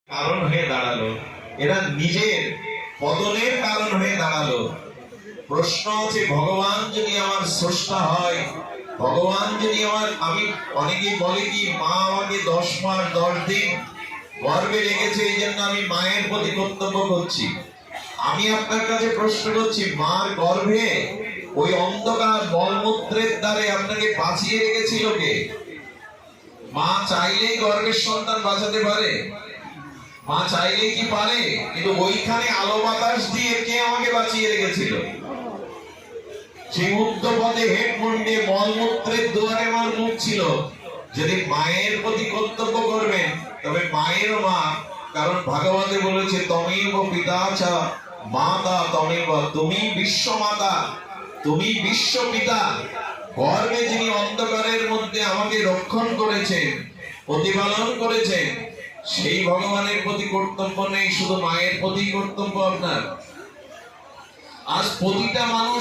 কারণ হয়ে দাঁড়ালো, এরা নিজের পতনের কারণ হয়ে দাঁড়ালো। প্রশ্ন আছে, ভগবান যদি আমার স্রষ্টা হয়, ভগবান যদি আমি অনেকে বলে কি মা আমাকে 10 মাস 10 দিন গর্ভে রেখেছে, এই জন্য আমি মায়ের প্রতি কর্তব্য করছি। আমি আপনার কাছে প্রশ্ন করছি, মার গর্ভে ওই অন্ধকার মলমূত্রের দ্বারে আপনাকে বাঁচিয়ে রেখেছিল কে? মা চাইলেই গর্ভের সন্তান বাঁচাতে পারে? মা চাইলে কি পারে? কিন্তু ওইখানে আলো বাতাস দিয়ে কে আমাকে বাঁচিয়ে রেখেছিল? সেই উদ্যপদে হেডমুন্ডে মলমূত্রের দুয়ারে আমার মুখ ছিল। যদি মায়ের প্রতি কর্তব্য করবেন তবে মায়ের মা, কারণ ভাগবতে বলেছে তমেব পিতা চা মাতা তমেব, তুমি বিশ্ব মাতা, তুমি বিশ্ব পিতা। গর্ভে যিনি অন্ধকারের মধ্যে আমাকে রক্ষণ করেছেন, প্রতিপালন করেছেন, সেই ভগবানের প্রতি কর্তব্য নেই, শুধু মায়ের প্রতি কর্তব্য আপনার। আজ প্রতিটা মানুষ